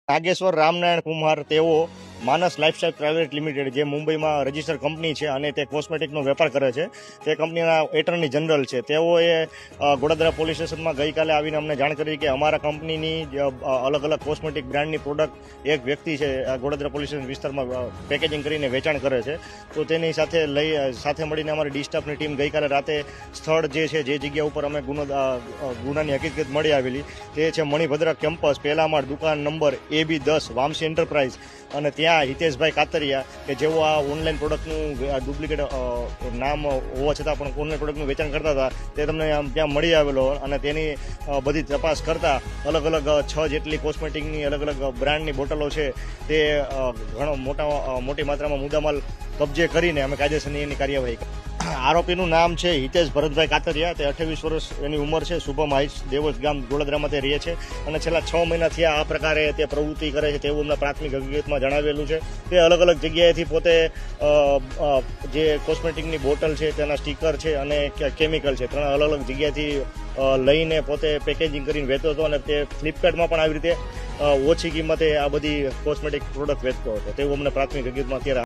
નાગેશ્વર રામનારાયણ કુમાર તેઓ માનસ lifestyle private limited જે મુંબઈમાં રજિસ્ટર કંપની છે અને તે કોસ્મેટિકનો વેપાર કરે છે તે કંપનીના એટર્ની જનરલ છે. તેઓએ ગોડાદરા પોલીસ સ્ટેશનમાં ગઈકાલે આવીને અમને જાણ કરી કે અમારા કંપનીની અલગ અલગ કોસ્મેટિક બ્રાન્ડની પ્રોડક્ટ એક વ્યક્તિ છે ગોડાદરા પોલીસ સ્ટેશન વિસ્તારમાં પેકેજિંગ કરીને વેચાણ કરે છે. તો તેની સાથે મળીને અમારી ડી સ્ટાફની ટીમ ગઈકાલે રાતે સ્થળ જે છે જે જગ્યા ઉપર અમે ગુનાની હકીકત મળી આવેલી તે છે મણિભદ્રા કેમ્પસ પહેલા માળ દુકાન નંબર AB10 વામસી એન્ટરપ્રાઇઝ અને ત્યાં હિતેશભાઈ કાતરિયા કે જેઓ આ ઓનલાઈન પ્રોડક્ટનું ડુપ્લિકેટ નામ હોવા છતાં પણ ઓનલાઈન પ્રોડક્ટનું વેચાણ કરતા હતા તે તમને ત્યાં મળી આવેલો અને તેની બધી તપાસ કરતા અલગ અલગ 6 જેટલી કોસ્મેટિકની અલગ અલગ બ્રાન્ડની બોટલો છે તે ઘણો મોટી માત્રામાં મુદ્દામાલ કબજે કરીને અમે કાયદેસરની એની કાર્યવાહી કરી. આરોપીનું નામ છે હિતેશ ભરતભાઈ કાતરિયા. તે 28 વર્ષ એની ઉંમર છે. શુભમ હાઇટ્સ, દેવોસ ગામ, ગોડાદરામાં તે રહે છે અને છેલ્લા 6 મહિનાથી આ પ્રકારે તે પ્રવૃત્તિ કરે છે તેવું અમને પ્રાથમિક હકીકતમાં જણાવેલું છે. તે અલગ અલગ જગ્યાએથી પોતે જે કોસ્મેટિકની બોટલ છે તેના સ્ટીકર છે અને કેમિકલ છે 3 અલગ અલગ જગ્યાએથી લઈને પોતે પેકેજિંગ કરીને વેચતો હતો અને તે ફ્લિપકાર્ટમાં પણ આવી રીતે ઓછી કિંમતે આ બધી કોસ્મેટિક પ્રોડક્ટ વેચતો હતો તેવું અમને પ્રાથમિક હકીકતમાં અત્યારે